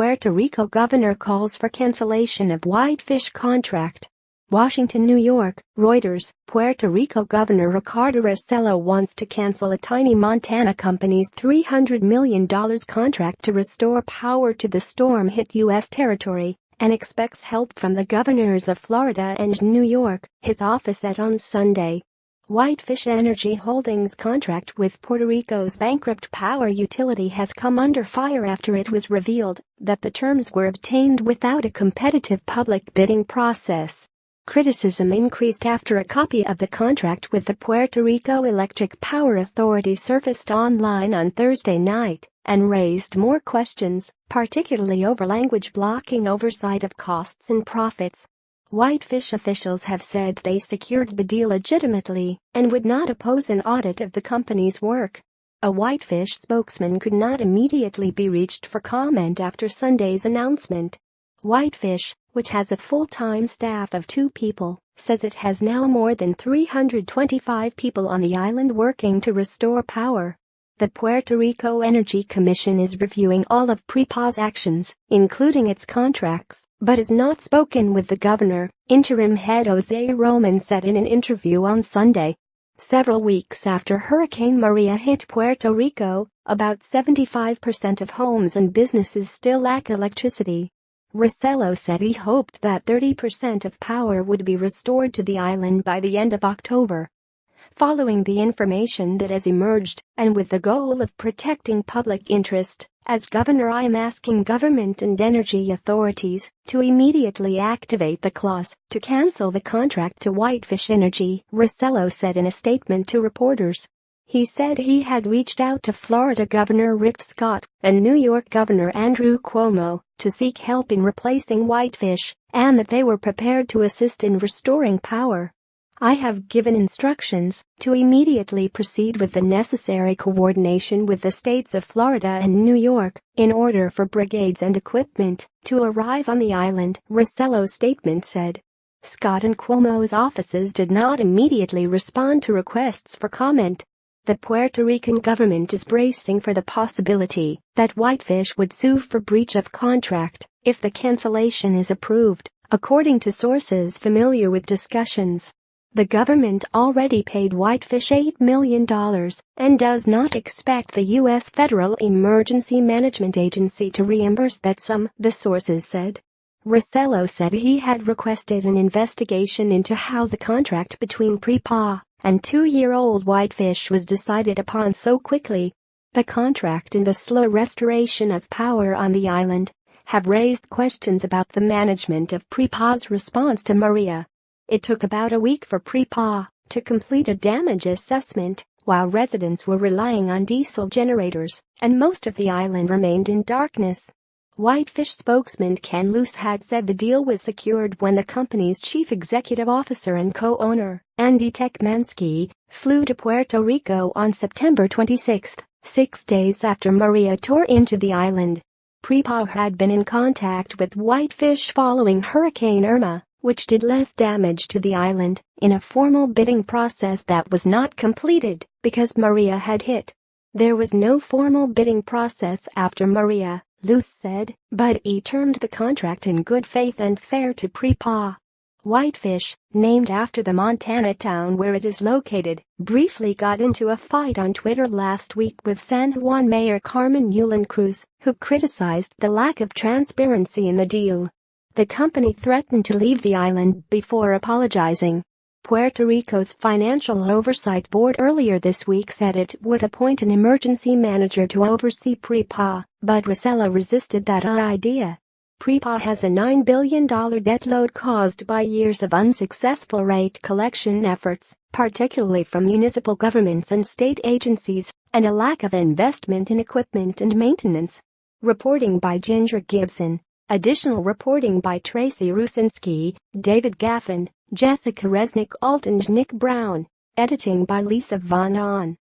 Puerto Rico governor calls for cancellation of Whitefish contract. Washington, New York, Reuters. Puerto Rico Governor Ricardo Rosselló wants to cancel a tiny Montana company's $300 million contract to restore power to the storm-hit U.S. territory and expects help from the governors of Florida and New York, his office said on Sunday. Whitefish Energy Holdings' contract with Puerto Rico's bankrupt power utility has come under fire after it was revealed that the terms were obtained without a competitive public bidding process. Criticism increased after a copy of the contract with the Puerto Rico Electric Power Authority surfaced online on Thursday night and raised more questions, particularly over language blocking oversight of costs and profits. Whitefish officials have said they secured the deal legitimately and would not oppose an audit of the company's work. A Whitefish spokesman could not immediately be reached for comment after Sunday's announcement. Whitefish, which has a full-time staff of 2 people, says it has now more than 325 people on the island working to restore power. The Puerto Rico Energy Commission is reviewing all of PREPA's actions, including its contracts, but has not spoken with the governor, interim head Jose Roman said in an interview on Sunday. Several weeks after Hurricane Maria hit Puerto Rico, about 75% of homes and businesses still lack electricity. Rosselló said he hoped that 30% of power would be restored to the island by the end of October. Following the information that has emerged, and with the goal of protecting public interest, as governor I am asking government and energy authorities to immediately activate the clause to cancel the contract to Whitefish Energy, Rosselló said in a statement to reporters. He said he had reached out to Florida Governor Rick Scott and New York Governor Andrew Cuomo to seek help in replacing Whitefish, and that they were prepared to assist in restoring power. I have given instructions to immediately proceed with the necessary coordination with the states of Florida and New York in order for brigades and equipment to arrive on the island, Rosselló's statement said. Scott and Cuomo's offices did not immediately respond to requests for comment. The Puerto Rican government is bracing for the possibility that Whitefish would sue for breach of contract if the cancellation is approved, according to sources familiar with discussions. The government already paid Whitefish $8 million and does not expect the U.S. Federal Emergency Management Agency to reimburse that sum, the sources said. Rosselló said he had requested an investigation into how the contract between PREPA and 2-year-old Whitefish was decided upon so quickly. The contract and the slow restoration of power on the island have raised questions about the management of PREPA's response to Maria. It took about a week for PREPA to complete a damage assessment while residents were relying on diesel generators and most of the island remained in darkness. Whitefish spokesman Ken Luce had said the deal was secured when the company's chief executive officer and co-owner, Andy Tekmansky, flew to Puerto Rico on September 26, 6 days after Maria tore into the island. PREPA had been in contact with Whitefish following Hurricane Irma, which did less damage to the island, in a formal bidding process that was not completed because Maria had hit. There was no formal bidding process after Maria, Luce said, but he termed the contract in good faith and fair to PREPA. Whitefish, named after the Montana town where it is located, briefly got into a fight on Twitter last week with San Juan Mayor Carmen Yulín Cruz, who criticized the lack of transparency in the deal. The company threatened to leave the island before apologizing. Puerto Rico's Financial Oversight Board earlier this week said it would appoint an emergency manager to oversee PREPA, but Rosselló resisted that idea. PREPA has a $9 billion debt load caused by years of unsuccessful rate collection efforts, particularly from municipal governments and state agencies, and a lack of investment in equipment and maintenance. Reporting by Ginger Gibson. Additional reporting by Tracy Rusinski, David Gaffin, Jessica Resnick-Alt and Nick Brown. Editing by Lisa Von Ahn.